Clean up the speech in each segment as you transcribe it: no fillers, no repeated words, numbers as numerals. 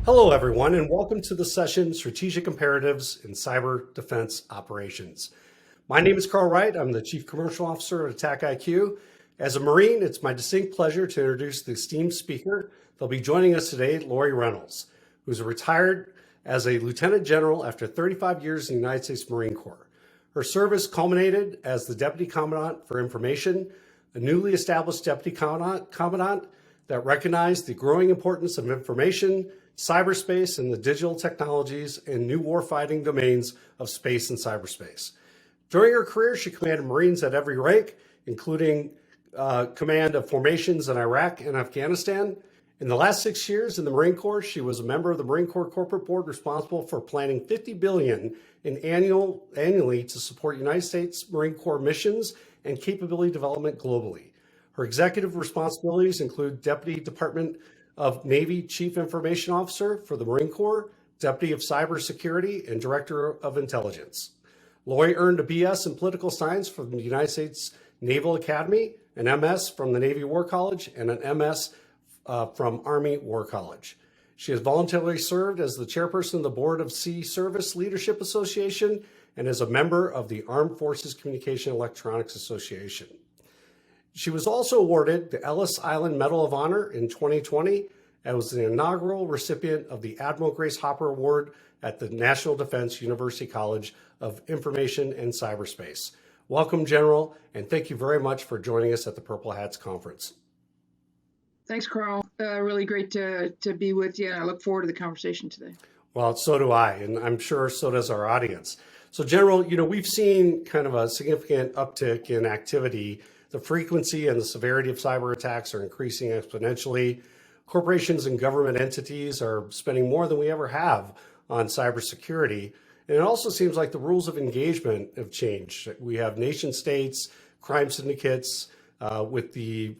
Hello, everyone, and welcome to the session, Strategic Imperatives in Cyber Defense Operations. My name is Carl Wright. I'm the Chief Commercial Officer at AttackIQ. As a Marine, it's my distinct pleasure to introduce the esteemed speaker. They'll be joining us today, Lori Reynolds, who's retired as a Lieutenant General after 35 years in the United States Marine Corps. Her service culminated as the Deputy Commandant for Information, a newly established Deputy Commandant that recognized the growing importance of information, cyberspace, and the digital technologies and new warfighting domains of space and cyberspace. During her career, she commanded Marines at every rank, including command of formations in Iraq and Afghanistan. In the last 6 years in the Marine Corps, she was a member of the Marine Corps Corporate Board responsible for planning $50 billion annually to support United States Marine Corps missions and capability development globally. Her executive responsibilities include Deputy Department of Navy Chief Information Officer for the Marine Corps, Deputy of Cybersecurity, and Director of Intelligence. Lori earned a BS in Political Science from the United States Naval Academy, an MS from the Navy War College, and an MS from Army War College. She has voluntarily served as the chairperson of the Board of Sea Service Leadership Association and is a member of the Armed Forces Communication Electronics Association. She was also awarded the Ellis Island Medal of Honor in 2020 and was the inaugural recipient of the Admiral Grace Hopper Award at the National Defense University College of Information and Cyberspace. Welcome, General, and thank you very much for joining us at the Purple Hats Conference. Thanks, Carl. Really great to be with you. I look forward to the conversation today. Well, so do I, and I'm sure so does our audience. So, General, we've seen kind of a significant uptick in activity. The frequency and the severity of cyber attacks are increasing exponentially. Corporations and government entities are spending more than we ever have on cybersecurity. And it also seems like the rules of engagement have changed. We have nation states, crime syndicates, with the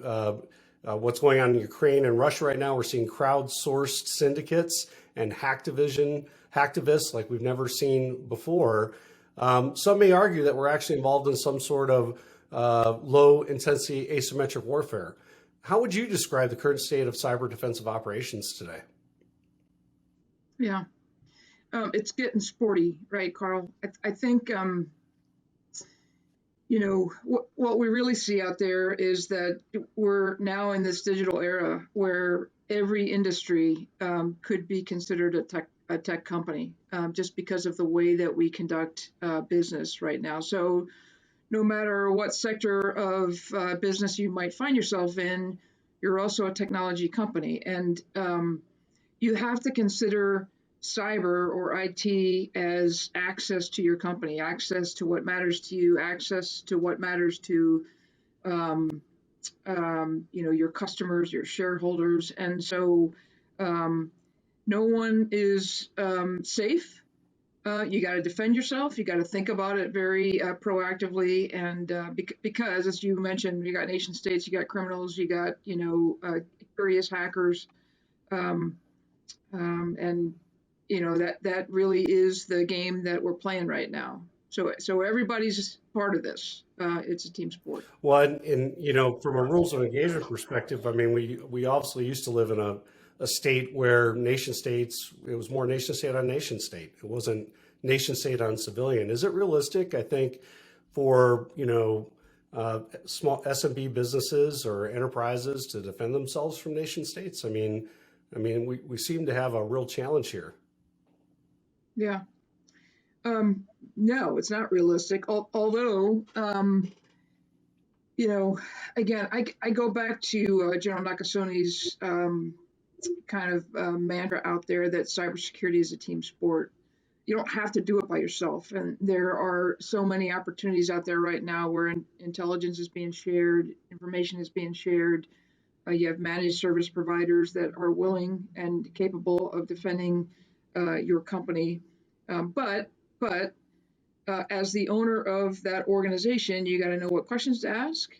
what's going on in Ukraine and Russia right now. We're seeing crowdsourced syndicates and hacktivists like we've never seen before. Some may argue that we're actually involved in some sort of low intensity asymmetric warfare. How would you describe the current state of cyber defensive operations today? Yeah, it's getting sporty, right, Carl? I think, what we really see out there is that we're now in this digital era where every industry could be considered a tech company just because of the way that we conduct business right now. So no matter what sector of business you might find yourself in, you're also a technology company. And you have to consider cyber or IT as access to your company, access to what matters to you, access to what matters to your customers, your shareholders. And so no one is safe. You got to defend yourself. You got to think about it very proactively, and because, as you mentioned, you got nation states, you got criminals, you got curious hackers, and that really is the game that we're playing right now. So everybody's part of this. It's a team sport. Well, and from a rules of engagement perspective, I mean, we obviously used to live in a state where nation states, it was more nation state on nation state. It wasn't nation state on civilian. Is it realistic, I think, for, small SMB businesses or enterprises to defend themselves from nation states? I mean, we seem to have a real challenge here. Yeah. No, it's not realistic. Although, again, I go back to General Nakasoni's kind of mantra out there that cybersecurity is a team sport. You don't have to do it by yourself. And there are so many opportunities out there right now where intelligence is being shared, information is being shared. You have managed service providers that are willing and capable of defending your company. But as the owner of that organization, you got to know what questions to ask.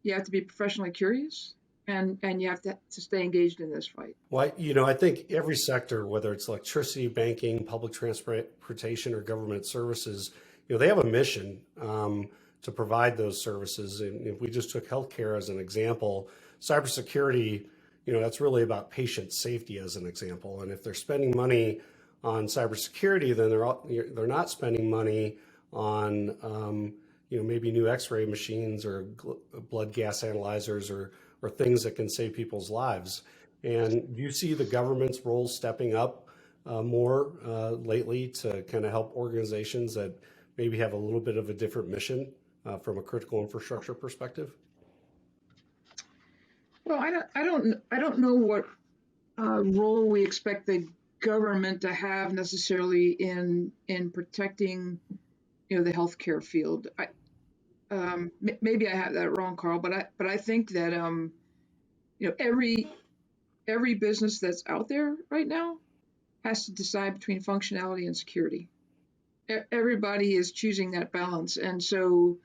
You have to be professionally curious. And you have to stay engaged in this fight. Well, I think every sector, whether it's electricity, banking, public transportation, or government services, they have a mission to provide those services. And if we just took healthcare as an example, cybersecurity that's really about patient safety as an example. And if they're spending money on cybersecurity, then they're not spending money on maybe new X-ray machines or blood gas analyzers or things that can save people's lives. And do you see the government's role stepping up more lately to kind of help organizations that maybe have a little bit of a different mission from a critical infrastructure perspective? Well, I don't know what role we expect the government to have necessarily in protecting, the healthcare field. Maybe I have that wrong, Carl, but I think that every business that's out there right now has to decide between functionality and security. Everybody is choosing that balance, and so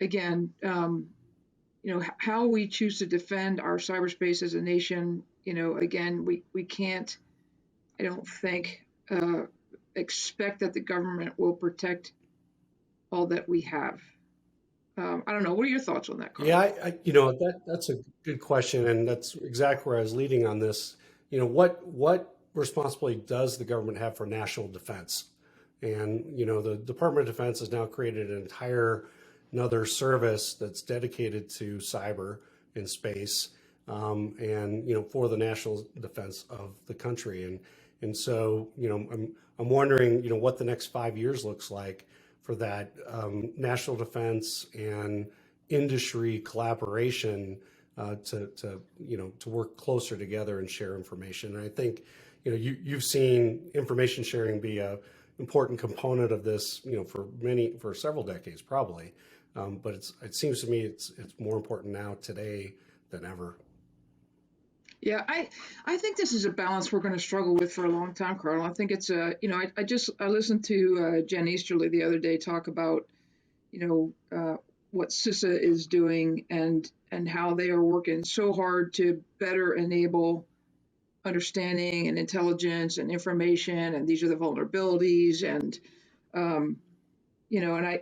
again, how we choose to defend our cyberspace as a nation, again, we can't, I don't think, expect that the government will protect all that we have. I don't know. What are your thoughts on that, Carl? Yeah, that's a good question, and that's exactly where I was leading on this. What responsibility does the government have for national defense? And the Department of Defense has now created an another service that's dedicated to cyber and space, and for the national defense of the country. And so I'm wondering what the next 5 years looks like for that national defense and industry collaboration to work closer together and share information. And I think you've seen information sharing be a important component of this for several decades probably, but it seems to me it's more important now today than ever. Yeah, I think this is a balance we're going to struggle with for a long time, Carl. I think it's I listened to Jen Easterly the other day talk about what CISA is doing and how they are working so hard to better enable understanding and intelligence and information, and these are the vulnerabilities, and and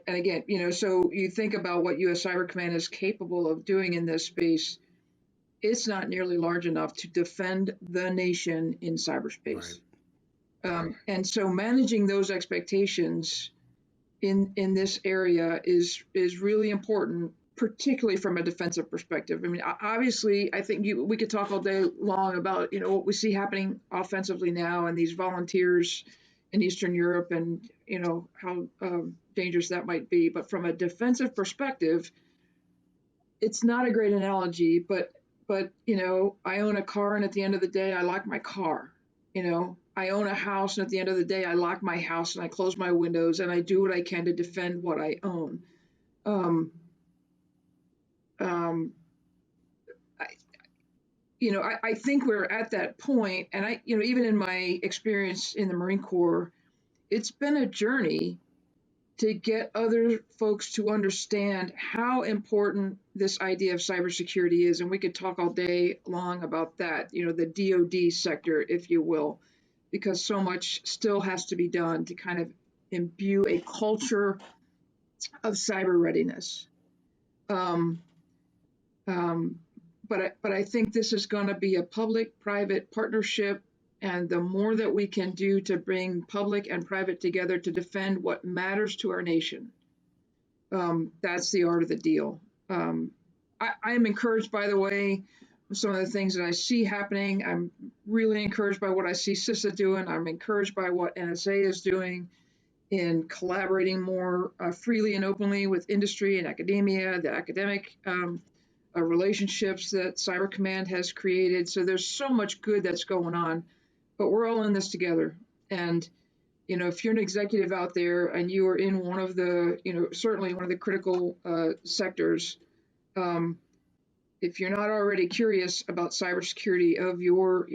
again, so you think about what U.S. Cyber Command is capable of doing in this space. It's not nearly large enough to defend the nation in cyberspace. Right. And so managing those expectations in this area is really important, particularly from a defensive perspective. I mean, obviously, I think we could talk all day long about what we see happening offensively now and these volunteers in Eastern Europe and how dangerous that might be. But from a defensive perspective, it's not a great analogy, but I own a car, and at the end of the day, I lock my car. I own a house, and at the end of the day, I lock my house and I close my windows and I do what I can to defend what I own. I think we're at that point, and even in my experience in the Marine Corps, it's been a journey to get other folks to understand how important this idea of cybersecurity is. And we could talk all day long about that, the DoD sector, if you will, because so much still has to be done to kind of imbue a culture of cyber readiness. But I think this is going to be a public-private partnership. And the more that we can do to bring public and private together to defend what matters to our nation, that's the art of the deal. I am encouraged, by the way, with some of the things that I see happening. I'm really encouraged by what I see CISA doing. I'm encouraged by what NSA is doing in collaborating more freely and openly with industry and academia, the academic relationships that Cyber Command has created. So there's so much good that's going on. But we're all in this together. And, if you're an executive out there and you are in one of the, certainly one of the critical sectors, if you're not already curious about cybersecurity of your,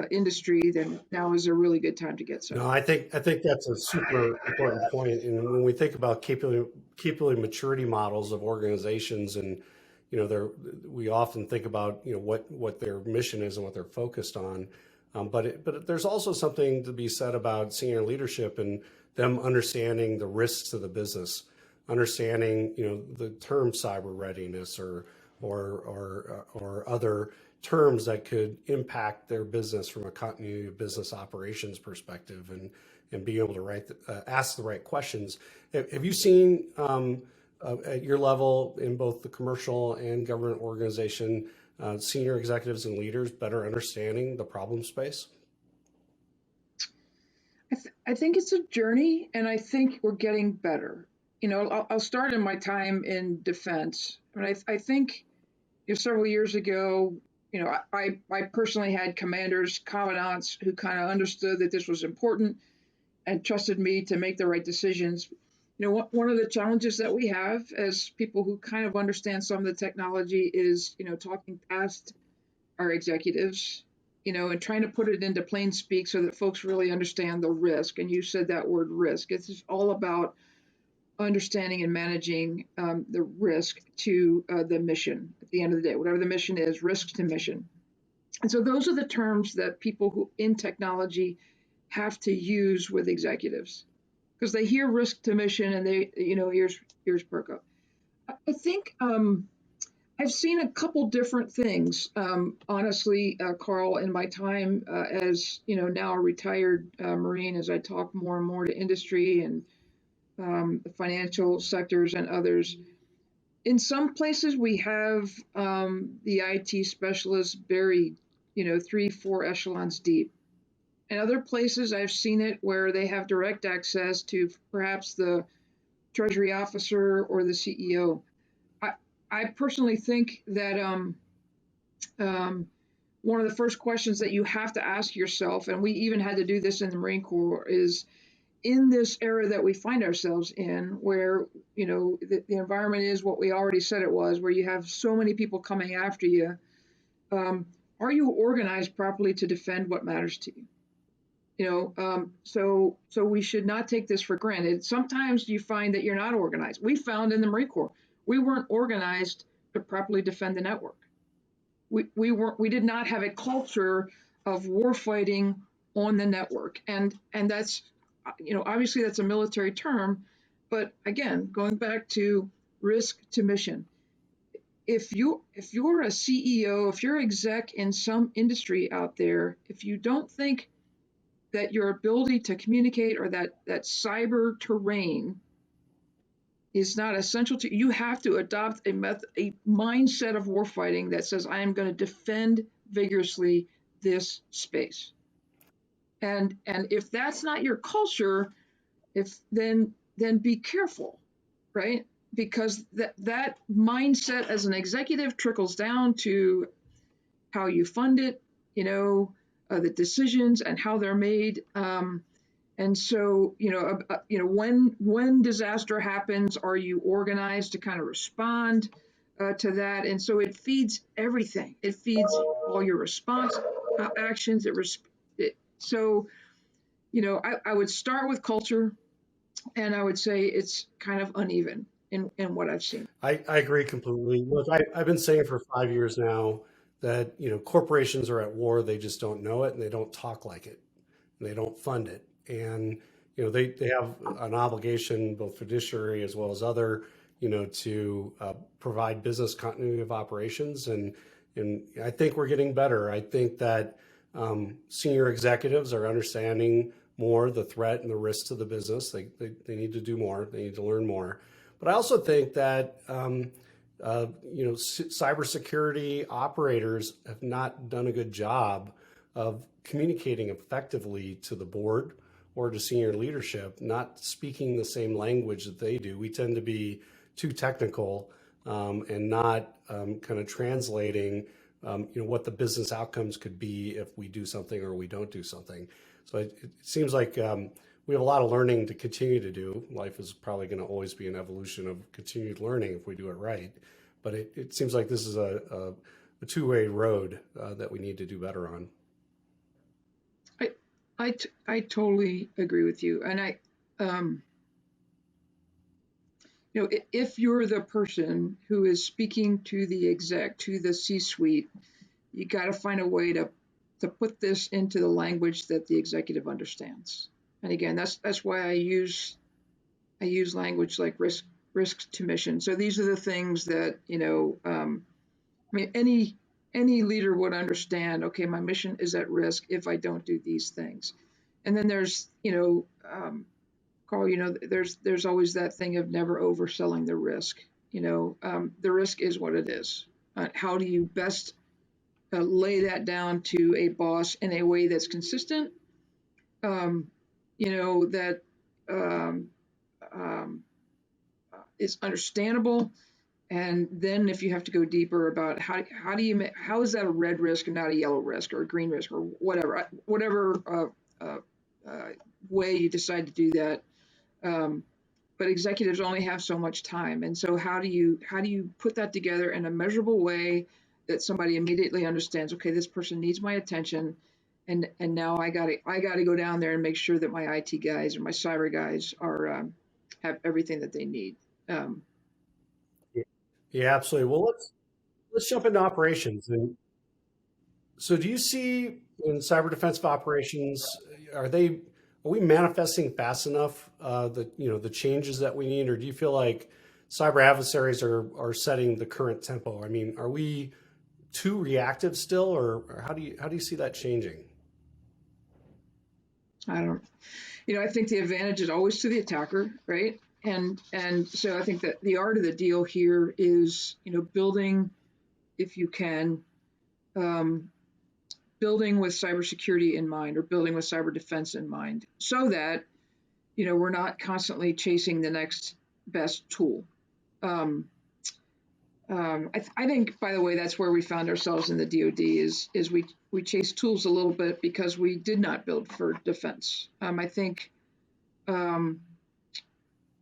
industry, then now is a really good time to get started. No, I think that's a super important point. And when we think about capability maturity models of organizations, and we often think about what their mission is and what they're focused on. But there's also something to be said about senior leadership and them understanding the risks of the business, understanding the term cyber readiness or other terms that could impact their business from a continuity of business operations perspective, and being able to ask the right questions. Have you seen at your level in both the commercial and government organization, senior executives and leaders better understanding the problem space? I think it's a journey, and I think we're getting better. I'll start in my time in defense. I think several years ago, I personally had commanders, commandants who kind of understood that this was important and trusted me to make the right decisions. One of the challenges that we have as people who kind of understand some of the technology is, talking past our executives, and trying to put it into plain speak so that folks really understand the risk. And you said that word risk. It's just all about understanding and managing the risk to the mission at the end of the day, whatever the mission is, risk to mission. And so those are the terms that people who in technology have to use with executives, because they hear risk to mission and they, ears perk up. I think I've seen a couple different things, honestly, Carl, in my time as, now a retired Marine, as I talk more and more to industry and the financial sectors and others. In some places, we have the IT specialists buried, 3, 4 echelons deep. In other places, I've seen it where they have direct access to perhaps the treasury officer or the CEO. I personally think that one of the first questions that you have to ask yourself, and we even had to do this in the Marine Corps, is in this era that we find ourselves in, where the environment is what we already said it was, where you have so many people coming after you. Are you organized properly to defend what matters to you? So we should not take this for granted. Sometimes you find that you're not organized. We found in the Marine Corps, we weren't organized to properly defend the network. We did not have a culture of warfighting on the network, and that's obviously that's a military term, but again, going back to risk to mission. If you're a CEO, if you're exec in some industry out there, if you don't think that your ability to communicate or that cyber terrain is not essential to you, have to adopt a mindset of warfighting that says, I am going to defend vigorously this space. And if that's not your culture, then be careful, right? Because that mindset as an executive trickles down to how you fund it, the decisions and how they're made. And so, when disaster happens, are you organized to kind of respond to that? And so it feeds everything. It feeds all your response actions. So, I would start with culture, and I would say it's kind of uneven in what I've seen. I agree completely. Look, I've been saying for 5 years now that corporations are at war. They just don't know it, and they don't talk like it, and they don't fund it. And they have an obligation, both fiduciary as well as other, to provide business continuity of operations. And I think we're getting better. I think that senior executives are understanding more the threat and the risks of the business. They need to do more. They need to learn more. But I also think that cybersecurity operators have not done a good job of communicating effectively to the board or to senior leadership, not speaking the same language that they do. We tend to be too technical and not kind of translating what the business outcomes could be if we do something or we don't do something. So it seems like we have a lot of learning to continue to do. Life is probably going to always be an evolution of continued learning if we do it right. But it seems like this is a two-way road that we need to do better on. I totally agree with you. And if you're the person who is speaking to the exec, to the C-suite, you got to find a way to put this into the language that the executive understands. And again, that's why I use language like risk to mission. So these are the things that any any leader would understand, okay, my mission is at risk if I don't do these things. And then there's, Carl, there's always that thing of never overselling the risk. The risk is what it is. How do you best lay that down to a boss in a way that's consistent, that is understandable, and then if you have to go deeper about how is that a red risk and not a yellow risk or a green risk or whatever way you decide to do that. But executives only have so much time, and so how do you put that together in a measurable way that somebody immediately understands? Okay, this person needs my attention, and now I got to go down there and make sure that my IT guys or my cyber guys are have everything that they need. Yeah, absolutely. Well, let's jump into operations. And so, do you see in cyber defensive operations, are they are we manifesting fast enough the changes that we need, or do you feel like cyber adversaries are setting the current tempo? I mean, are we too reactive still, or how do you see that changing? I don't, I think the advantage is always to the attacker, right? And so I think that the art of the deal here is, building, if you can, um, building with cybersecurity in mind or building with cyber defense in mind, so that we're not constantly chasing the next best tool. Um, I think, by the way, that's where we found ourselves in the DoD is we chase tools a little bit because we did not build for defense. I think um,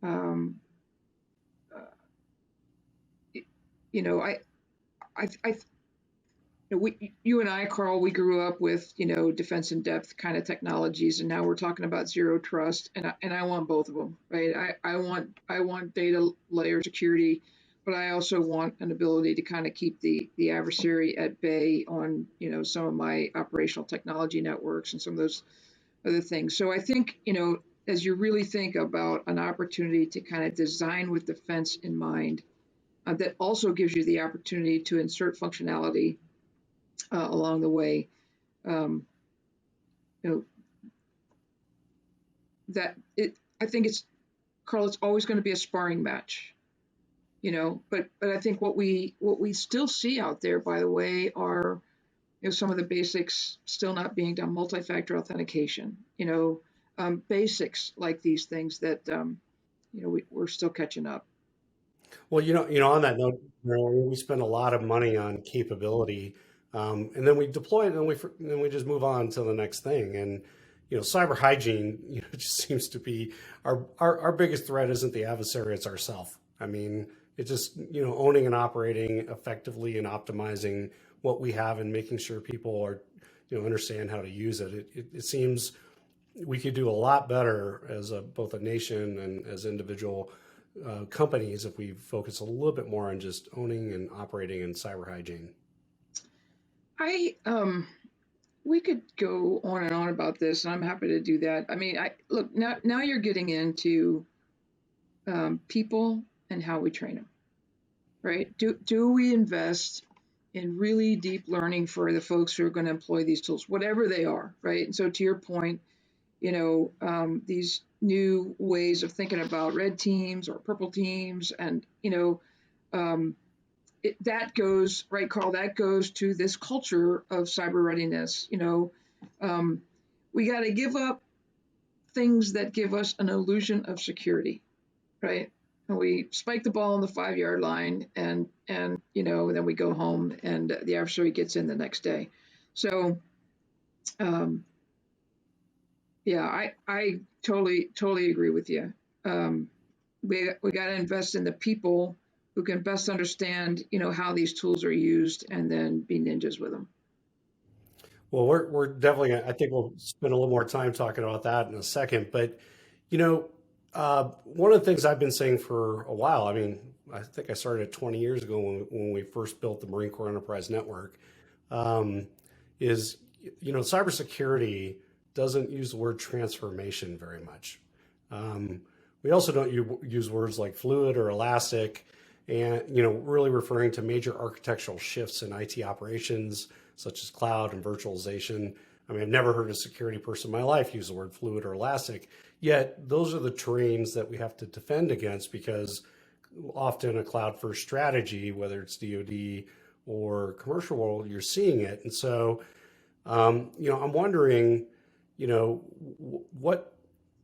um, uh, you know I you and I, Carl, we grew up with defense in depth kind of technologies, and now we're talking about zero trust, and I want both of them, right? I want data layer security, but I also want an ability to kind of keep the adversary at bay on some of my operational technology networks and some of those other things. So I think as you really think about an opportunity to kind of design with defense in mind, that also gives you the opportunity to insert functionality along the way. Um, you know that it. I think it's Carl. It's always going to be a sparring match. But I think what we still see out there, by the way, are some of the basics still not being done. Multi-factor authentication. Basics like these things that we're still catching up. Well, on that note, we spend a lot of money on capability, and then we deploy it, and then we just move on to the next thing. And cyber hygiene, just seems to be our biggest threat. Isn't the adversary? It's ourself. I mean, it's just owning and operating effectively and optimizing what we have and making sure people are understand how to use it. It seems we could do a lot better as both a nation and as individual companies if we focus a little bit more on just owning and operating in cyber hygiene. I We could go on and on about this, and I'm happy to do that. I mean, I look now you're getting into people and how we train them, right? Do we invest in really deep learning for the folks who are going to employ these tools, whatever they are, right? And so to your point, these new ways of thinking about red teams or purple teams, and um, that goes right, Carl. That goes to this culture of cyber readiness. Um, we got to give up things that give us an illusion of security, right? And we spike the ball on the 5 yard line, and then we go home, and the adversary gets in the next day. So, um, yeah, I totally agree with you. We got to invest in the people who can best understand how these tools are used, and then be ninjas with them. Well, we're definitely I think we'll spend a little more time talking about that in a second. But you know, one of the things I've been saying for a while. I mean, I think I started 20 years ago when we first built the Marine Corps Enterprise Network. Um, is cybersecurity doesn't use the word transformation very much. Um, we also don't use words like fluid or elastic. and really referring to major architectural shifts in IT operations, such as cloud and virtualization. I mean, I've never heard a security person in my life use the word fluid or elastic, yet those are the terrains that we have to defend against, because often a cloud first strategy, whether it's DoD or commercial world, you're seeing it. And so, I'm wondering, what,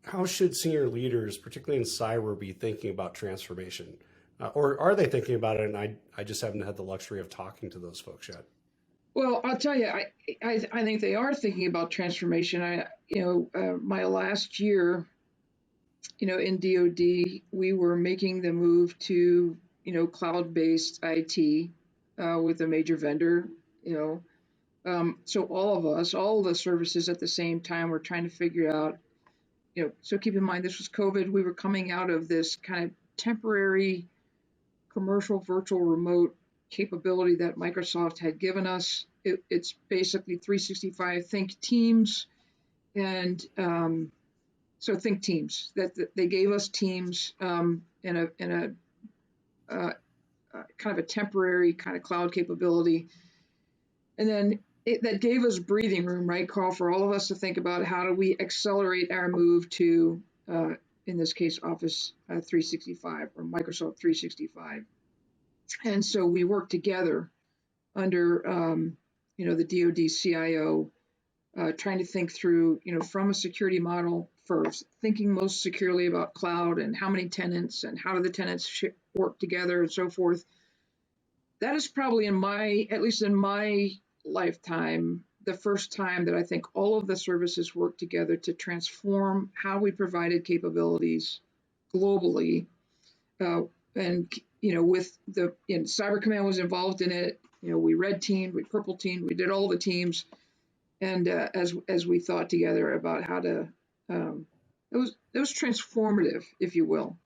how should senior leaders, particularly in cyber, be thinking about transformation? Or are they thinking about it? And I just haven't had the luxury of talking to those folks yet. Well, I'll tell you, I think they are thinking about transformation. My last year, in DoD, we were making the move to, cloud-based IT with a major vendor, so all of us, all the services at the same time were trying to figure out, so keep in mind, this was COVID. We were coming out of this kind of temporary commercial virtual remote capability that Microsoft had given us. It's basically 365 Think Teams, and so Think Teams. That they gave us Teams in a kind of a temporary kind of cloud capability, and then that gave us breathing room, right, Carl, for all of us to think about how do we accelerate our move to, in this case, Office 365 or Microsoft 365. And so we worked together under, the DoD CIO, trying to think through, from a security model first, thinking most securely about cloud and how many tenants and how do the tenants work together and so forth. That is probably at least in my lifetime, the first time that I think all of the services worked together to transform how we provided capabilities globally. And with the Cyber Command was involved in it. We red teamed, we purple teamed, we did all the teams, and as we thought together about how to, it was transformative, if you will.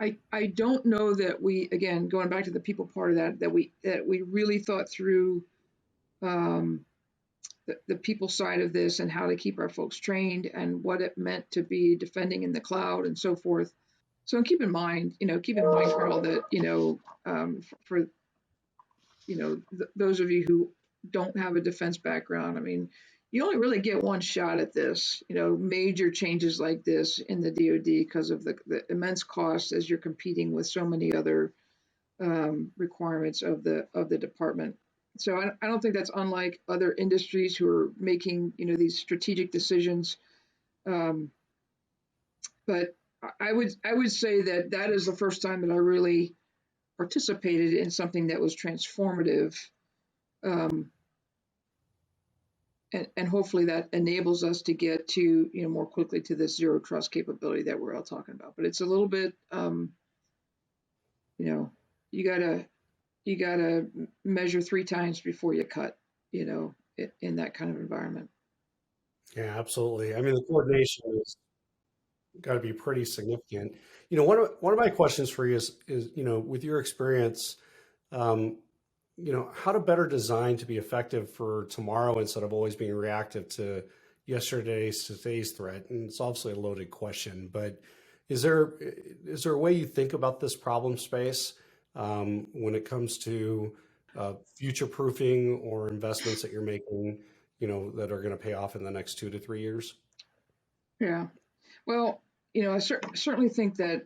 I don't know that we, again, going back to the people part of that we really thought through the people side of this and how to keep our folks trained and what it meant to be defending in the cloud and so forth. So keep in mind, Carl, that, for, those of you who don't have a defense background, I mean, you only really get one shot at this, major changes like this in the DoD because of the immense costs as you're competing with so many other requirements of the department. So I don't think that's unlike other industries who are making, these strategic decisions. But I would say that is the first time that I really participated in something that was transformative. And hopefully that enables us to get to, more quickly to this zero trust capability that we're all talking about. But it's a little bit, you gotta measure 3 times before you cut, in that kind of environment. Yeah, absolutely. I mean, the coordination has got to be pretty significant. One of my questions for you is, with your experience, how to better design to be effective for tomorrow instead of always being reactive to today's threat. And it's obviously a loaded question, but is there a way you think about this problem space when it comes to future proofing or investments that you're making, that are going to pay off in the next 2 to 3 years? Yeah. Well, I certainly think that,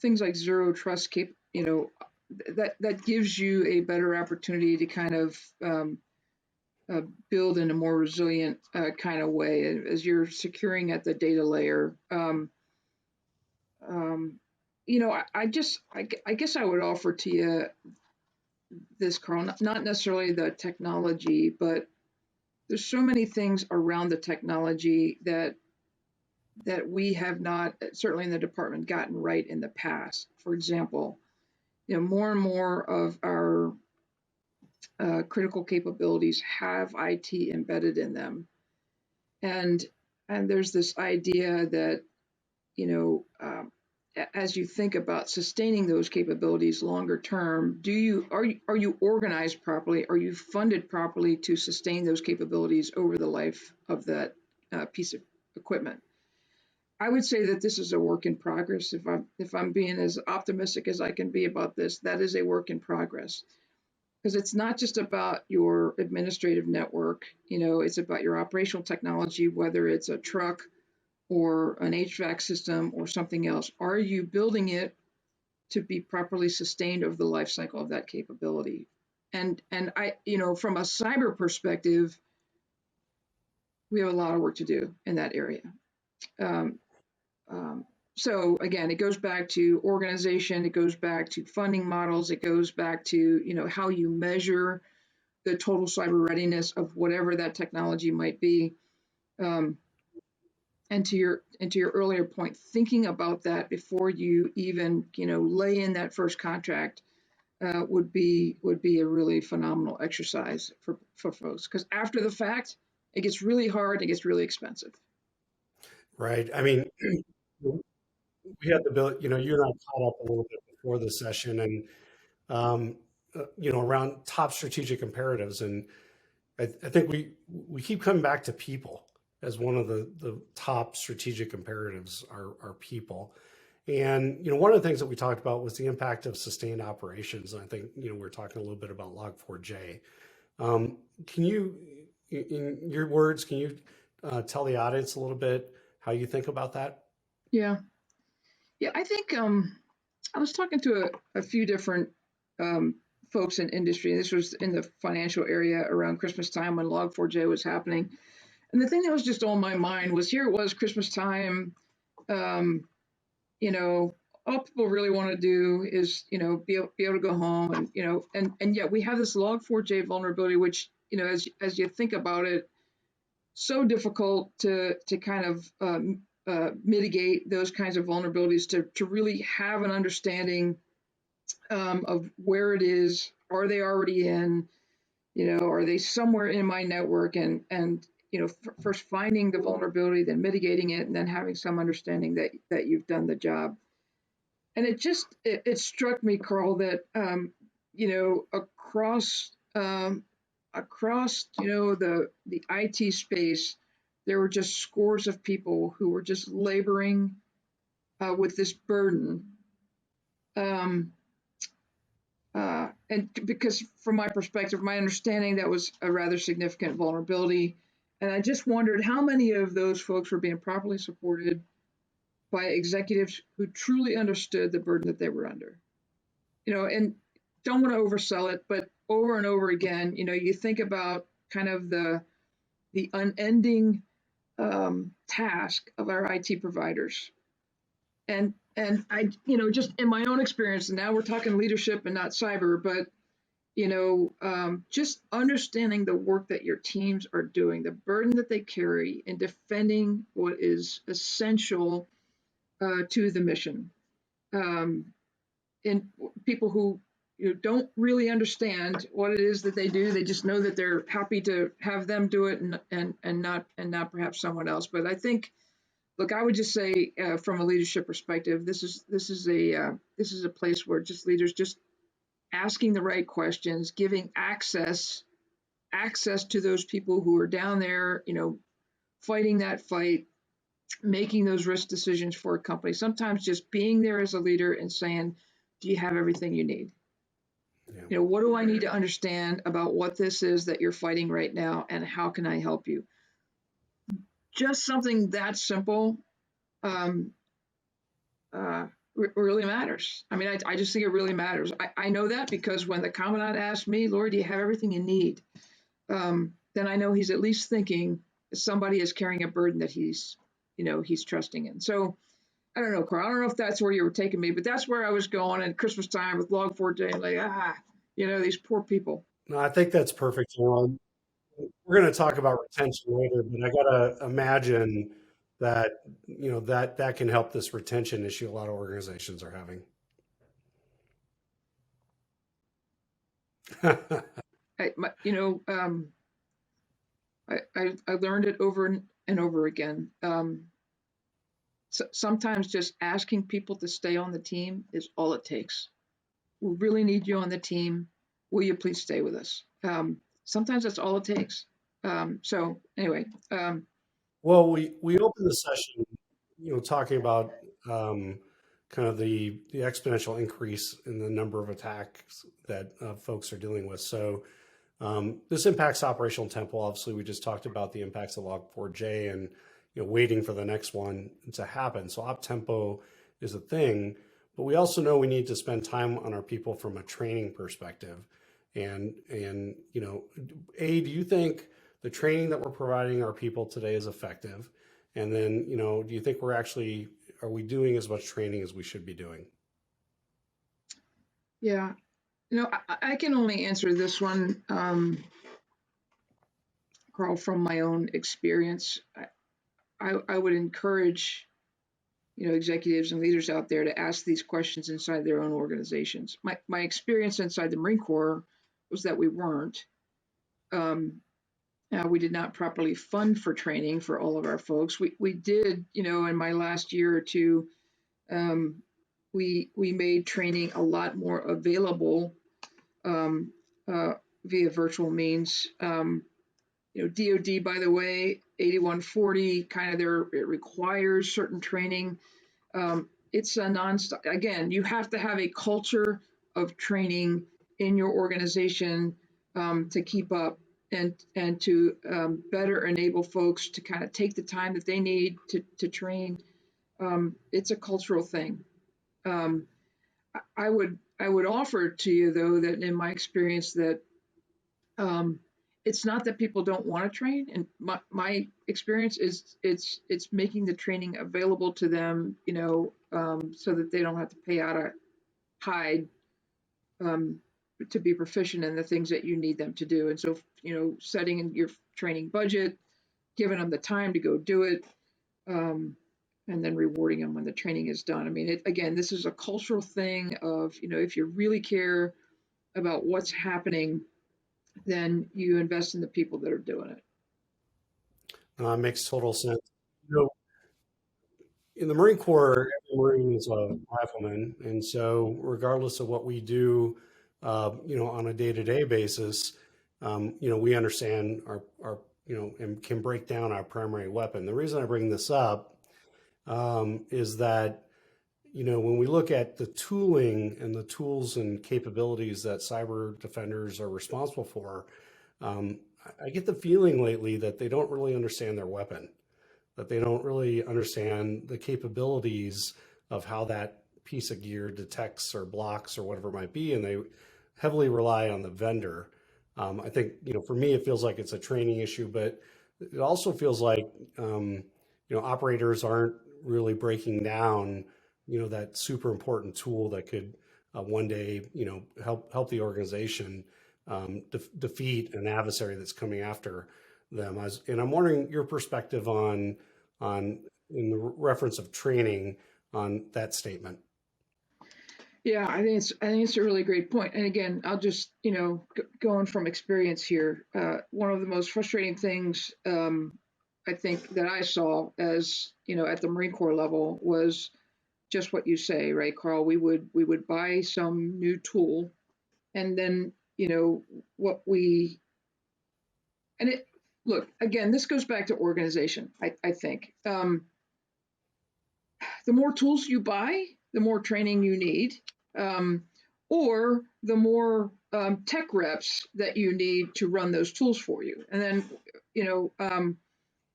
things like zero trust that gives you a better opportunity to kind of build in a more resilient kind of way as you're securing at the data layer. I guess I would offer to you this, Carl, not necessarily the technology, but there's so many things around the technology that we have not, certainly in the department, gotten right in the past. For example, more and more of our critical capabilities have IT embedded in them, and there's this idea that as you think about sustaining those capabilities longer term, are you organized properly? Are you funded properly to sustain those capabilities over the life of that piece of equipment? I would say that this is a work in progress. If I'm being as optimistic as I can be about this, that is a work in progress, because it's not just about your administrative network. It's about your operational technology, whether it's a truck or an HVAC system or something else. Are you building it to be properly sustained over the life cycle of that capability? And I, from a cyber perspective, we have a lot of work to do in that area. Um, um, so again, it goes back to organization, it goes back to funding models, it goes back to how you measure the total cyber readiness of whatever that technology might be. Um, and to your earlier point, thinking about that before you even lay in that first contract would be a really phenomenal exercise for folks, because after the fact, it gets really hard, it gets really expensive. Right. I mean, we had the bill, you and I caught up a little bit before the session and, um, around top strategic imperatives. And I think we keep coming back to people as one of the top strategic imperatives are people. And, one of the things that we talked about was the impact of sustained operations. And I think, we're talking a little bit about Log4j. Can you, in your words, can you tell the audience a little bit how you think about that? Yeah, yeah, I think I was talking to a few different um, folks in industry. This was in the financial area around Christmas time when Log4j was happening. And the thing that was just on my mind was, here it was Christmas time. Um, you know, all people really want to do is, be able to go home, and yet we have this Log4j vulnerability, which, as you think about it, so difficult to kind of mitigate those kinds of vulnerabilities, to really have an understanding of where it is. Are they already in? Are they somewhere in my network? And first finding the vulnerability, then mitigating it, and then having some understanding that you've done the job. And it struck me, Carl, that across the IT space, there were just scores of people who were just laboring with this burden. Um, and because from my perspective, my understanding, that was a rather significant vulnerability. And I just wondered how many of those folks were being properly supported by executives who truly understood the burden that they were under. And don't want to oversell it, but over and over again, you think about kind of the unending task of our IT providers. And I, just in my own experience, and now we're talking leadership and not cyber, but just understanding the work that your teams are doing, the burden that they carry in defending what is essential to the mission. And people who don't really understand what it is that they do, they just know that they're happy to have them do it, and not perhaps someone else. But I think, look, I would just say, from a leadership perspective, this is a place where just leaders just asking the right questions, giving access to those people who are down there, fighting that fight, making those risk decisions for a company. Sometimes just being there as a leader and saying, do you have everything you need? Yeah. What do I need to understand about what this is that you're fighting right now, and how can I help you? Just something that simple um, really matters. I mean, I just think it really matters. I know that because when the commandant asked me, Lord, do you have everything you need? Then I know he's at least thinking somebody is carrying a burden that he's trusting in. So I don't know, Carl. I don't know if that's where you were taking me, but that's where I was going at Christmas time with Log4j. Like, these poor people. No, I think that's perfect. We're going to talk about retention later, but I got to imagine that, that can help this retention issue a lot of organizations are having. I, my, you know, I learned it over and over again. So sometimes just asking people to stay on the team is all it takes. We really need you on the team. Will you please stay with us? Sometimes that's all it takes. So anyway, Well, we opened the session talking about kind of the exponential increase in the number of attacks that folks are dealing with. So this impacts operational tempo. Obviously, we just talked about the impacts of Log4j and waiting for the next one to happen. So op tempo is a thing, but we also know we need to spend time on our people from a training perspective. And do you think the training that we're providing our people today is effective? And then, do you think are we doing as much training as we should be doing? Yeah, I can only answer this one, Carl, from my own experience. I would encourage executives and leaders out there to ask these questions inside their own organizations. My experience inside the Marine Corps was that we weren't. We did not properly fund for training for all of our folks. We did, in my last year or two, we made training a lot more available via virtual means. DoD, by the way, 8140, it requires certain training. It's a non-stop. Again, you have to have a culture of training in your organization to keep up and to better enable folks to kind of take the time that they need to train. It's a cultural thing. I would offer to you, though, that in my experience that it's not that people don't want to train, and my experience is it's making the training available to them, so that they don't have to pay out a hide to be proficient in the things that you need them to do. And so, setting in your training budget, giving them the time to go do it, and then rewarding them when the training is done. I mean, again, this is a cultural thing of, if you really care about what's happening, then you invest in the people that are doing it. Makes total sense. In the Marine Corps, every Marine is a rifleman, and so regardless of what we do, on a day-to-day basis, we understand and can break down our primary weapon. The reason I bring this up is that when we look at the tooling and the tools and capabilities that cyber defenders are responsible for, I get the feeling lately that they don't really understand their weapon, that they don't really understand the capabilities of how that piece of gear detects or blocks or whatever it might be, and they heavily rely on the vendor. I think, for me, it feels like it's a training issue, but it also feels like, operators aren't really breaking down that super important tool that could one day, help the organization defeat an adversary that's coming after them. And I'm wondering your perspective on in the reference of training on that statement. Yeah, I think it's a really great point. And again, I'll just going from experience here. One of the most frustrating things I think that I saw as at the Marine Corps level was just what you say, right, Carl? We would buy some new tool, and then what we and it look again. This goes back to organization. I think the more tools you buy, the more training you need, or the more tech reps that you need to run those tools for you. And then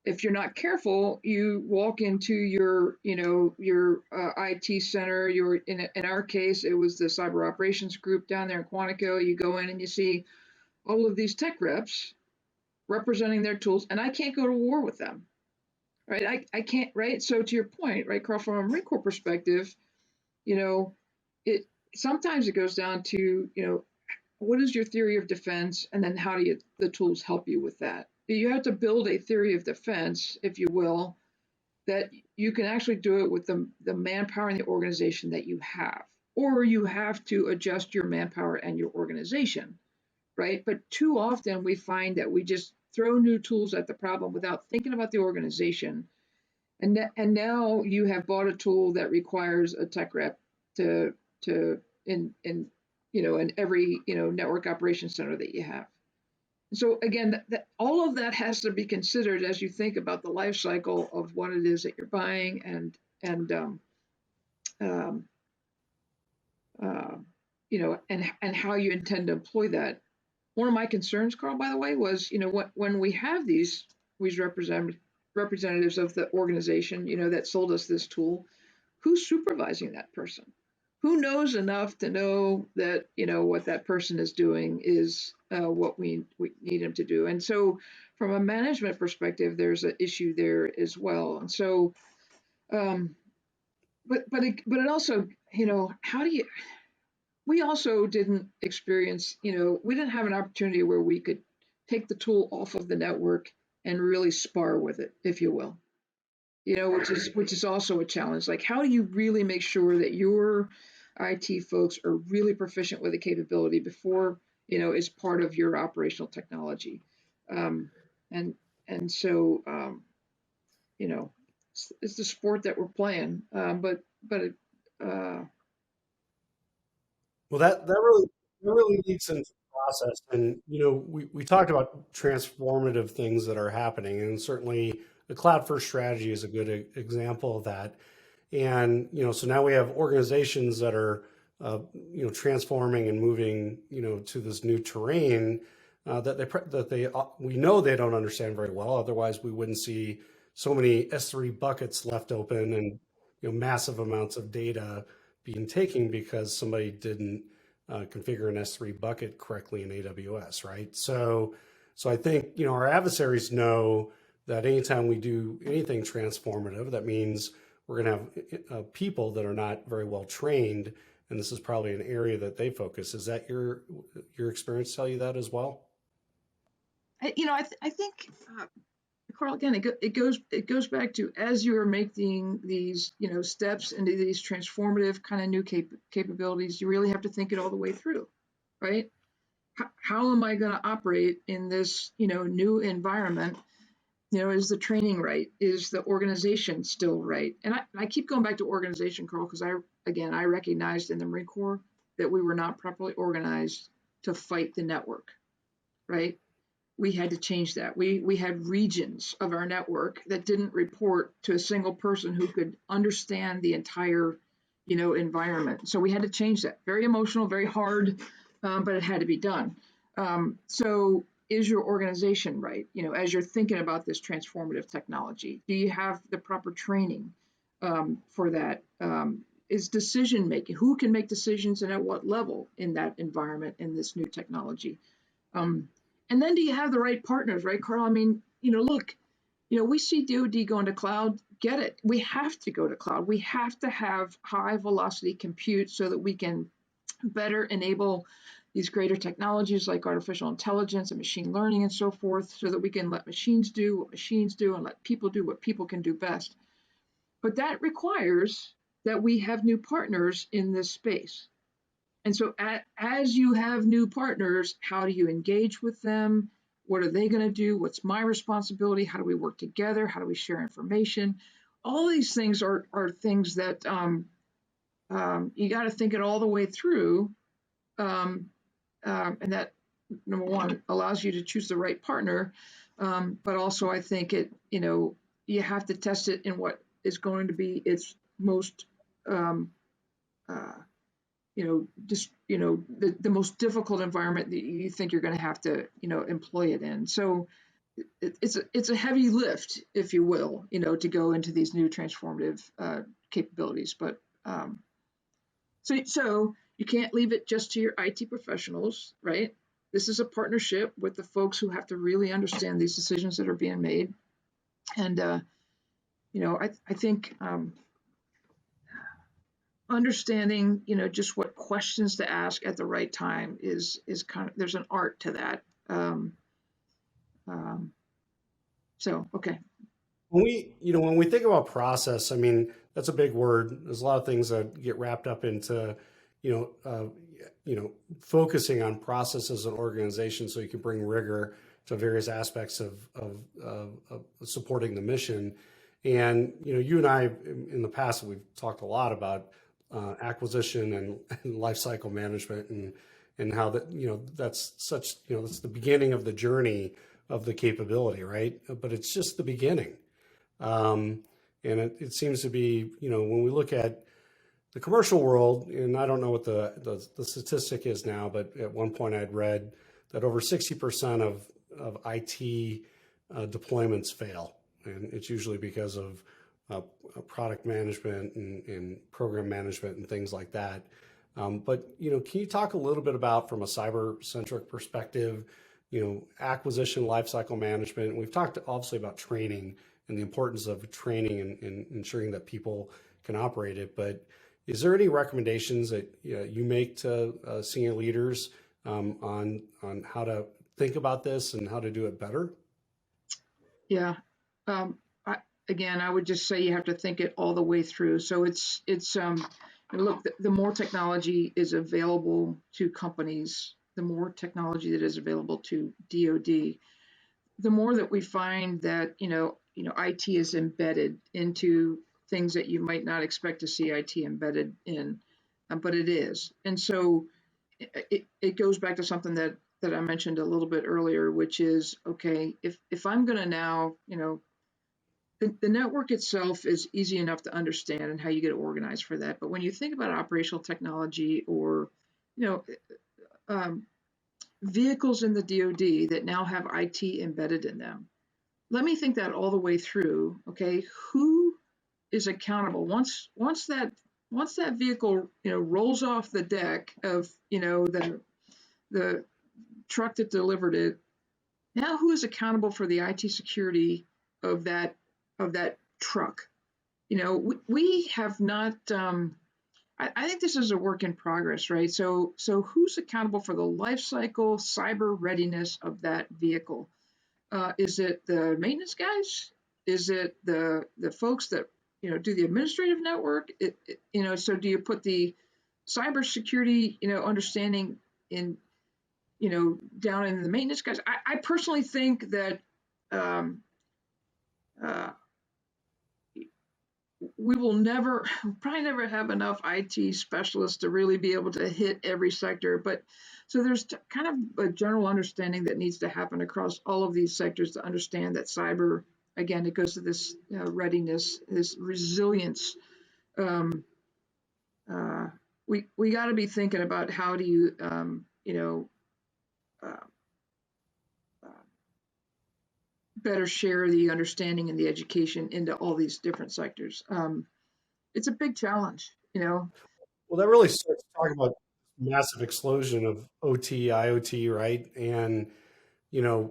if you're not careful, you walk into your IT center. In our case, it was the cyber operations group down there in Quantico. You go in and you see all of these tech reps representing their tools, and I can't go to war with them, right? I can't, right? So to your point, right, Carl, from a Marine Corps perspective, it sometimes it goes down to what is your theory of defense, and then how do the tools help you with that? You have to build a theory of defense, if you will, that you can actually do it with the manpower and the organization that you have, or you have to adjust your manpower and your organization, right? But too often we find that we just throw new tools at the problem without thinking about the organization, and now you have bought a tool that requires a tech rep to in every network operations center that you have. So again, all of that has to be considered as you think about the life cycle of what it is that you're buying and um, uh, and how you intend to employ that. One of my concerns, Carl, by the way, was when we have these representatives of the organization, that sold us this tool, who's supervising that person? Who knows enough to know that what that person is doing is what we need them to do? And so, from a management perspective, there's an issue there as well. And so, um, but it also, how do you? We also didn't experience, we didn't have an opportunity where we could take the tool off of the network and really spar with it, if you will. Which is also a challenge. Like, how do you really make sure that your IT folks are really proficient with the capability before it's part of your operational technology, um, and and so it's the sport that we're playing, but it, uh, Well, that really leads into the process, and we talked about transformative things that are happening, and certainly the cloud first strategy is a good example of that. And so now we have organizations that are transforming and moving to this new terrain that we know they don't understand very well. Otherwise, we wouldn't see so many S3 buckets left open and massive amounts of data being taken because somebody didn't configure an S3 bucket correctly in AWS, right? So I think our adversaries know that anytime we do anything transformative, that means we're going to have people that are not very well trained, and this is probably an area that they focus. Is that your experience tell you that as well? I think, Carl, again, it goes back to, as you are making these steps into these transformative kind of new capabilities, you really have to think it all the way through, right? How am I going to operate in this new environment? Is the training right? Is the organization still right? And I keep going back to organization, Carl, because I recognized in the Marine Corps that we were not properly organized to fight the network, right? We had to change that. We had regions of our network that didn't report to a single person who could understand the entire environment. So we had to change that. Very emotional, very hard, but it had to be done. So is your organization right? As you're thinking about this transformative technology, do you have the proper training for that? Is decision making, who can make decisions and at what level in that environment in this new technology? Um, and then do you have the right partners, right, Carl? I mean, look, we see DoD going to cloud. Get it? We have to go to cloud. We have to have high velocity compute so that we can better enable these greater technologies like artificial intelligence and machine learning and so forth, so that we can let machines do what machines do and let people do what people can do best. But that requires that we have new partners in this space. And so, as you have new partners, how do you engage with them? What are they going to do? What's my responsibility? How do we work together? How do we share information? All these things are things that you got to think it all the way through. Um, and that, number one, allows you to choose the right partner. But also, I think you have to test it in what is going to be its most um, uh, just the most difficult environment that you think you're going to have to employ it in. So it's a heavy lift, if you will, to go into these new transformative capabilities. But so you can't leave it just to your IT professionals, right? This is a partnership with the folks who have to really understand these decisions that are being made. And I think understanding just what questions to ask at the right time is kind of, there's an art to that. Um, so okay. When we think about process, I mean, that's a big word. There's a lot of things that get wrapped up into you know uh, focusing on processes and organization so you can bring rigor to various aspects of supporting the mission. And you and I in the past we've talked a lot about acquisition and life cycle management, and how that, that's such, that's the beginning of the journey of the capability, right? But it's just the beginning. And it seems to be, when we look at the commercial world, and I don't know what the statistic is now, but at one point I'd read that over 60% of IT deployments fail. And it's usually because of product management and program management and things like that. But can you talk a little bit about, from a cyber-centric perspective, acquisition lifecycle management? We've talked obviously about training and the importance of training and ensuring that people can operate it. But is there any recommendations that you make to senior leaders on how to think about this and how to do it better? Yeah. I would just say you have to think it all the way through. So look, the more technology is available to companies, the more technology that is available to DoD, the more that we find that IT is embedded into things that you might not expect to see IT embedded in, but it is. And so it goes back to something that I mentioned a little bit earlier, which is, okay, if I'm going to now, the network itself is easy enough to understand and how you get organized for that. But when you think about operational technology or, vehicles in the DoD that now have IT embedded in them, let me think that all the way through. Okay, who is accountable once that vehicle rolls off the deck of the truck that delivered it? Now, who is accountable for the IT security of that truck? We have not. I think this is a work in progress, right? So who's accountable for the life cycle cyber readiness of that vehicle? Is it the maintenance guys? Is it the folks that do the administrative network? So do you put the cybersecurity understanding in down in the maintenance guys? I personally think that we will probably never have enough IT specialists to really be able to hit every sector. But so there's kind of a general understanding that needs to happen across all of these sectors to understand that cyber, again, it goes to this readiness, this resilience. We got to be thinking about how do you, better share the understanding and the education into all these different sectors. It's a big challenge. Well, that really starts talking about massive explosion of OT, IoT, right? And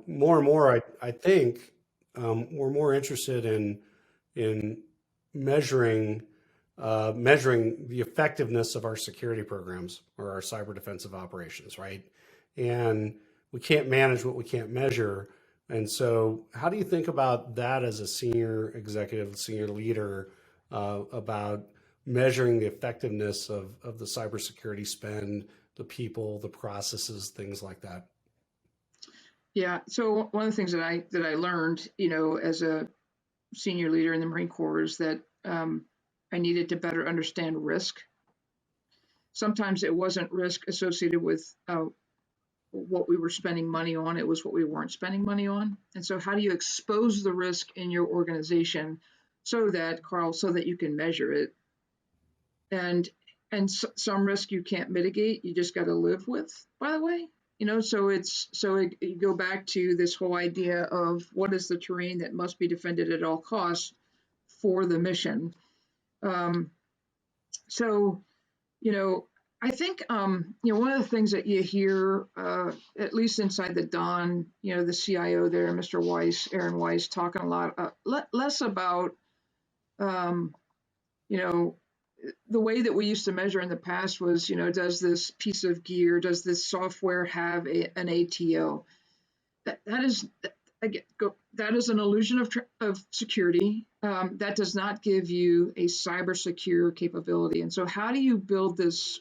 more and more, I think we're more interested in measuring the effectiveness of our security programs or our cyber defensive operations, right? And we can't manage what we can't measure. And so, how do you think about that as a senior executive, senior leader, about measuring the effectiveness of the cybersecurity spend, the people, the processes, things like that? Yeah. So one of the things that I learned, as a senior leader in the Marine Corps is that I needed to better understand risk. Sometimes it wasn't risk associated with what we were spending money on, it was what we weren't spending money on. And so how do you expose the risk in your organization so that you can measure it? And some risk you can't mitigate, you just got to live with, by the way. You go back to this whole idea of what is the terrain that must be defended at all costs for the mission. I think, one of the things that you hear, at least inside the Don, the CIO there, Mr. Weiss, Aaron Weiss, talking a lot, less about, the way that we used to measure in the past was, does this piece of gear, does this software have an ATO? That is an illusion of security. That does not give you a cyber secure capability. And so how do you build this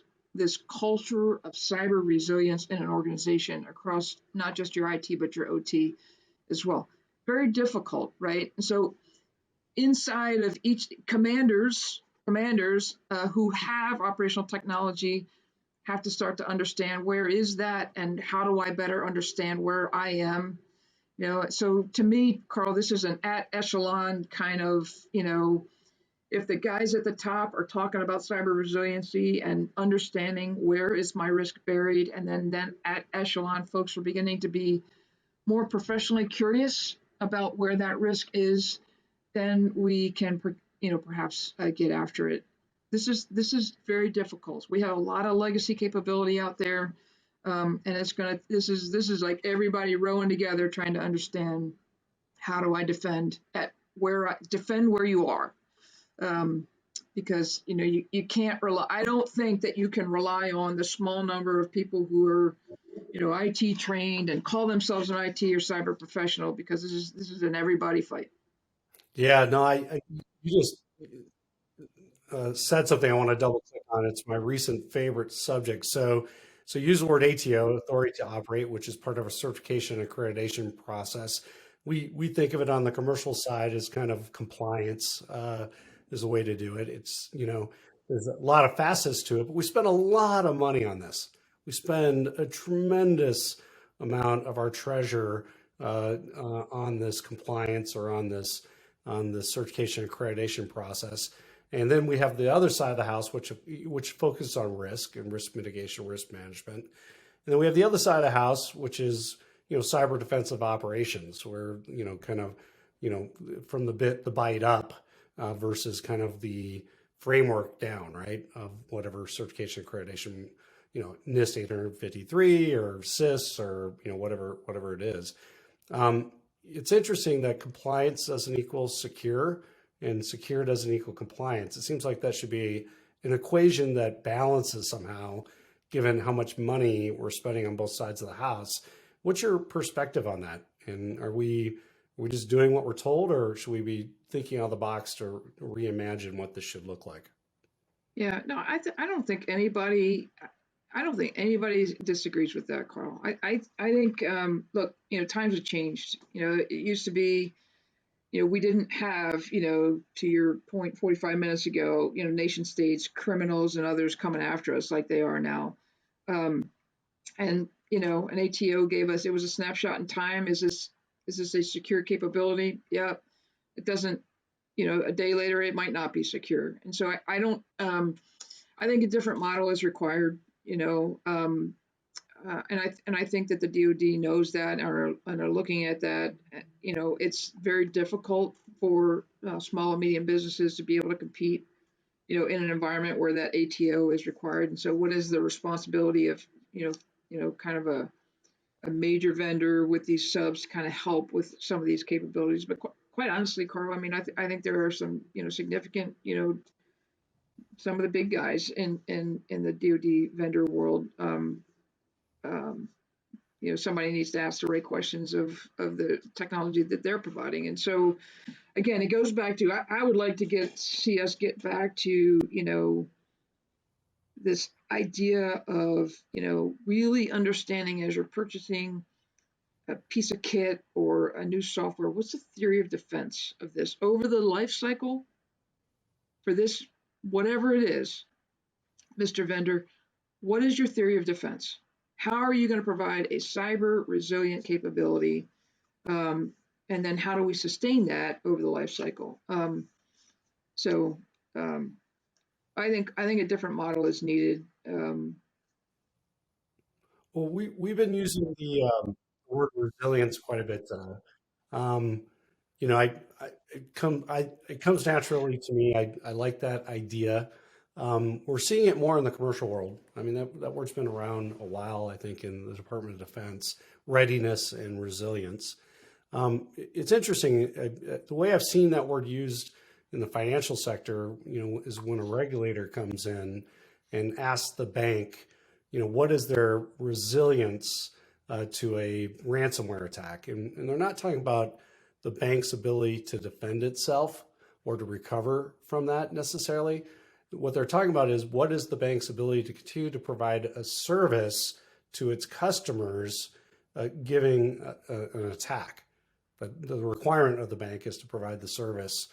culture of cyber resilience in an organization across not just your IT, but your OT as well? Very difficult, right? And so inside of each commanders who have operational technology have to start to understand where is that and how do I better understand where I am. So to me, Carl, this is an at echelon kind of, if the guys at the top are talking about cyber resiliency and understanding where is my risk buried, and then at echelon, folks are beginning to be more professionally curious about where that risk is, then we can, perhaps get after it. This is very difficult. We have a lot of legacy capability out there, and this is like everybody rowing together trying to understand how do I defend where you are, because you can't rely. I don't think that you can rely on the small number of people who are IT trained and call themselves an IT or cyber professional, because this is an everybody fight. Yeah, no, you just said something I want to double click on. It's my recent favorite subject. So use the word ATO, authority to operate, which is part of a certification and accreditation process. We think of it on the commercial side as kind of compliance is a way to do it. It's, there's a lot of facets to it, but we spend a lot of money on this. We spend a tremendous amount of our treasure on this compliance or on the certification accreditation process. And then we have the other side of the house, which focuses on risk and risk mitigation, risk management. And then we have the other side of the house, which is cyber defensive operations, where kind of from the bite up versus kind of the framework down, right, of whatever certification accreditation, NIST 853 or CIS or whatever it is. It's interesting that compliance doesn't equal secure, and secure doesn't equal compliance. It seems like that should be an equation that balances somehow, given how much money we're spending on both sides of the house. What's your perspective on that? And are we just doing what we're told, or should we be thinking out of the box to reimagine what this should look like? Yeah, no, I don't think anybody. I don't think anybody disagrees with that, Carl. I think, look, times have changed. It used to be, we didn't have, to your point 45 minutes ago, nation states, criminals, and others coming after us like they are now. And, an ATO gave us, it was a snapshot in time. Is this a secure capability? Yeah. It doesn't, a day later, it might not be secure. And so I don't, I think a different model is required, and I think that the DoD knows that and are looking at that. It's very difficult for small and medium businesses to be able to compete, in an environment where that ATO is required. And so, what is the responsibility of, kind of a major vendor with these subs to kind of help with some of these capabilities? But quite honestly, Carl, I mean, I think there are some, significant, some of the big guys in the DoD vendor world. Um, Somebody needs to ask the right questions of the technology that they're providing. And so, again, it goes back to, I would like to see us get back to, this idea of, really understanding as you're purchasing a piece of kit or a new software, what's the theory of defense of this over the life cycle for this, whatever it is, Mr. Vendor, what is your theory of defense? How are you going to provide a cyber resilient capability? And then how do we sustain that over the life cycle? So I think a different model is needed. Well, we've been using the word resilience quite a bit. Um, it comes naturally to me. I like that idea. We're seeing it more in the commercial world. I mean, that word's been around a while, I think, in the Department of Defense, readiness and resilience. It's interesting. The way I've seen that word used in the financial sector, is when a regulator comes in and asks the bank, what is their resilience to a ransomware attack? And they're not talking about the bank's ability to defend itself or to recover from that necessarily. What they're talking about is what is the bank's ability to continue to provide a service to its customers, giving an attack. But the requirement of the bank is to provide the service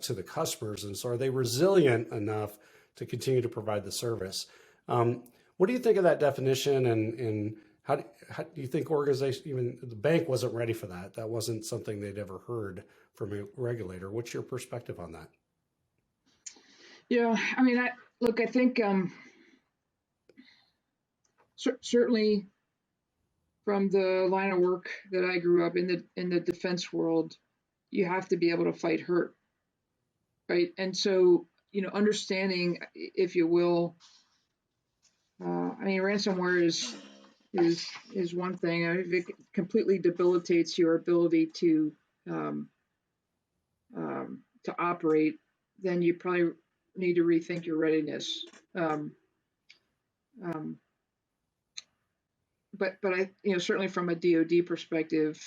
to the customers. And so are they resilient enough to continue to provide the service? What do you think of that definition, and how do you think organization, even the bank wasn't ready for that? That wasn't something they'd ever heard from a regulator. What's your perspective on that? Yeah, I mean, I think certainly from the line of work that I grew up in the defense world, you have to be able to fight hurt, right? And so, understanding, if you will, I mean, ransomware is one thing. If it completely debilitates your ability um, to operate, then you probably need to rethink your readiness. Um, um, but I, certainly from a DoD perspective,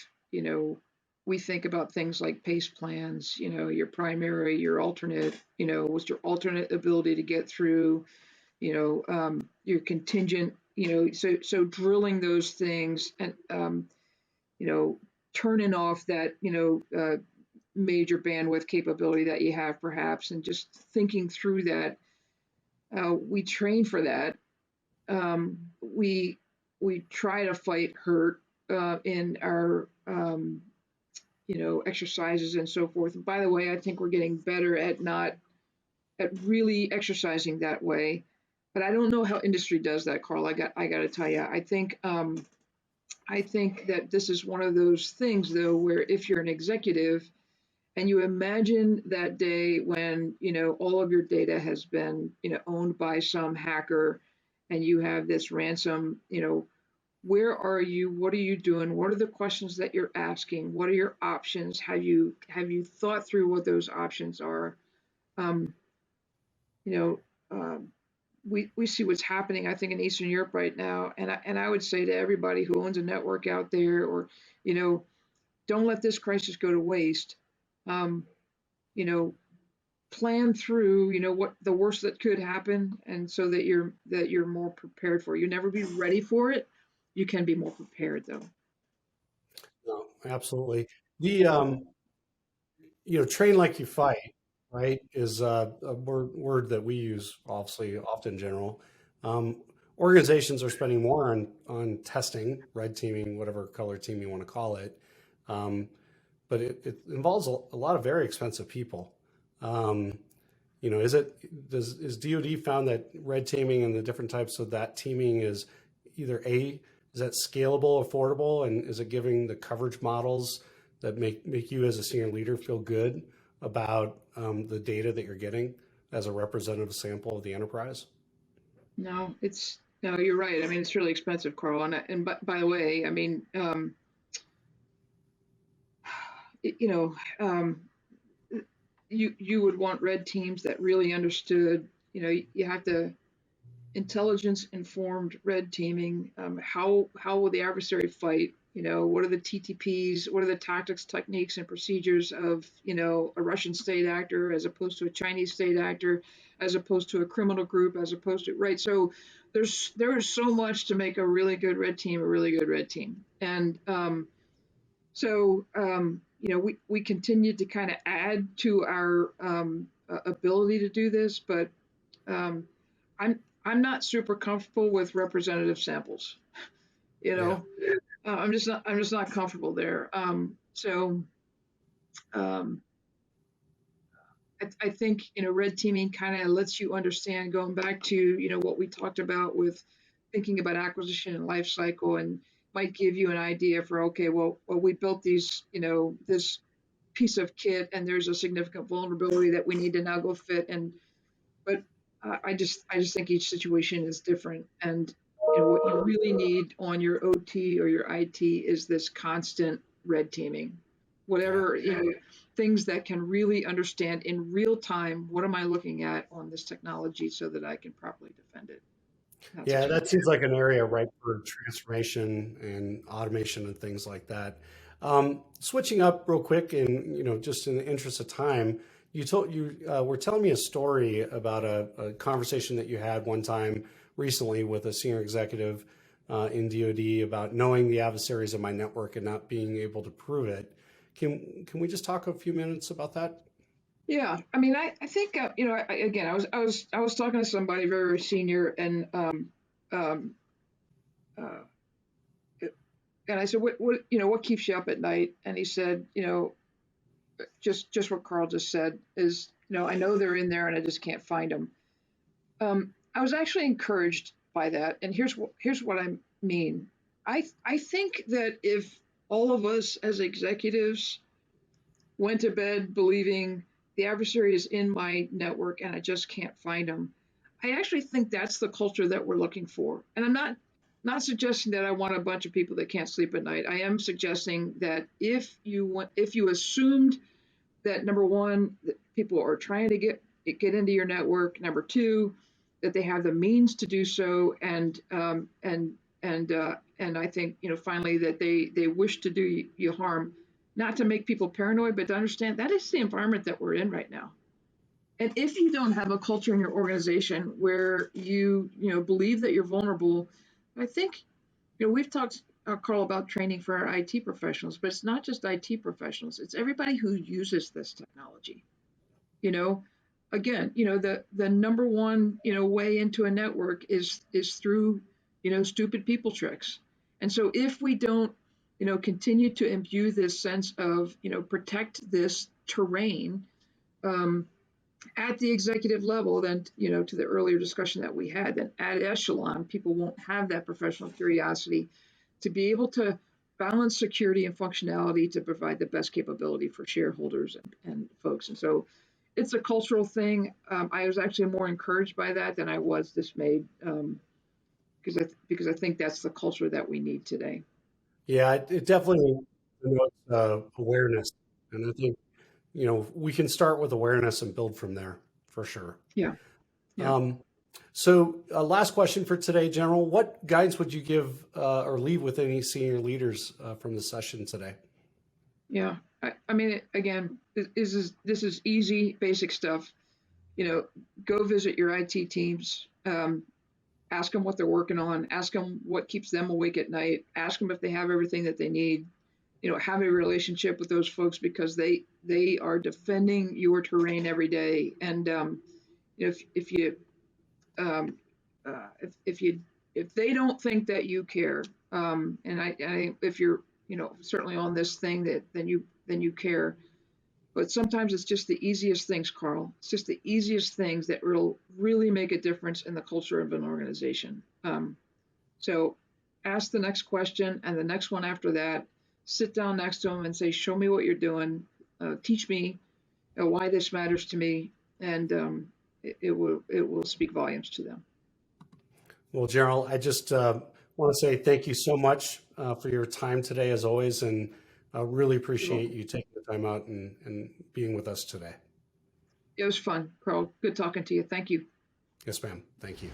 we think about things like PACE plans. Your primary, your alternate. What's your alternate ability to get through? Your contingent. So drilling those things and turning off that major bandwidth capability that you have perhaps, and just thinking through that. We train for that. We try to fight hurt in our exercises and so forth. And by the way, I think we're getting better at really exercising that way. But I don't know how industry does that, Carl. I got to tell you, I think that this is one of those things, though, where if you're an executive and you imagine that day when all of your data has been owned by some hacker, and you have this ransom, where are you? What are you doing? What are the questions that you're asking? What are your options? Have you thought through what those options are? Um, you know, um, we see what's happening, I think, in Eastern Europe right now, and I would say to everybody who owns a network out there, or don't let this crisis go to waste. Um, you know, plan through, what the worst that could happen, and so that you're more prepared for it. You'll never be ready for it. You can be more prepared, though. No, absolutely. The train like you fight, right, is a word that we use obviously often in general. Organizations are spending more on testing, red teaming, whatever color team you want to call it. Um, but it involves a lot of very expensive people. Um, is DoD found that red teaming and the different types of that teaming is either is that scalable, affordable, and is it giving the coverage models that make you as a senior leader feel good about the data that you're getting as a representative sample of the enterprise? No, you're right. I mean, it's really expensive, Carl. And by the way, I mean, it- you know, um, you would want red teams that really understood. You have to intelligence informed red teaming. How will the adversary fight? What are the TTPs? What are the tactics, techniques, and procedures of a Russian state actor as opposed to a Chinese state actor, as opposed to a criminal group, as opposed to right. So there is so much to make a really good red team a really good red team, and we continue to kind of add to our ability to do this, but um, I'm not super comfortable with representative samples. You Yeah. know, I'm just not comfortable there. Um, I think red teaming kind of lets you understand, going back to what we talked about with thinking about acquisition and life cycle, and might give you an idea for, okay, well we built this piece of kit, and there's a significant vulnerability that we need to now go fit. And but I just think each situation is different, and what you really need on your OT or your IT is this constant red teaming, Yeah. whatever things that can really understand in real time, what am I looking at on this technology so that I can properly defend it. That's Yeah, key. that seems like an area ripe for transformation and automation and things like that. Switching up real quick, and just in the interest of time, you were telling me a story about a conversation that you had one time recently with a senior executive in DoD about knowing the adversaries of my network and not being able to prove it. Can we just talk a few minutes about that? Yeah, I mean, I think again, I was talking to somebody very, very senior, and um, uh, and I said, what keeps you up at night? And he said, just what Carl just said is, I know they're in there and I just can't find them. I was actually encouraged by that. And here's what I mean. I think that if all of us as executives went to bed believing the adversary is in my network and I just can't find them, I actually think that's the culture that we're looking for. And I'm not suggesting that I want a bunch of people that can't sleep at night. I am suggesting that if you assumed that, number one, that people are trying to get into your network, number two, that they have the means to do so, and I think finally that they wish to do you harm, not to make people paranoid, but to understand that is the environment that we're in right now. And if you don't have a culture in your organization where you believe that you're vulnerable, I think we've talked, Carl, about training for our IT professionals, but it's not just IT professionals; it's everybody who uses this technology. Again, the number one way into a network is through stupid people tricks. And so if we don't continue to imbue this sense of protect this terrain at the executive level, then to the earlier discussion that we had, then at echelon people won't have that professional curiosity to be able to balance security and functionality to provide the best capability for shareholders and folks. And so it's a cultural thing. I was actually more encouraged by that than I was dismayed, because I think that's the culture that we need today. Yeah, it definitely denotes awareness. And I think, we can start with awareness and build from there for sure. Yeah. Yeah. So last question for today, General. What guidance would you give or leave with any senior leaders from the session today? Yeah. I mean, again, this is easy, basic stuff. Go visit your IT teams. Ask them what they're working on. Ask them what keeps them awake at night. Ask them if they have everything that they need. Have a relationship with those folks because they are defending your terrain every day. And if they don't think that you care, and if you're certainly on this thing, that then you care. But sometimes it's just the easiest things, Carl. It's just the easiest things that will really make a difference in the culture of an organization. So ask the next question and the next one after that. Sit down next to them and say, show me what you're doing. Teach me why this matters to me. And it will speak volumes to them. Well, General, I just want to say thank you so much for your time today, as always, and I really appreciate you taking the time out and being with us today. It was fun, Carl. Good talking to you. Thank you. Yes, ma'am. Thank you.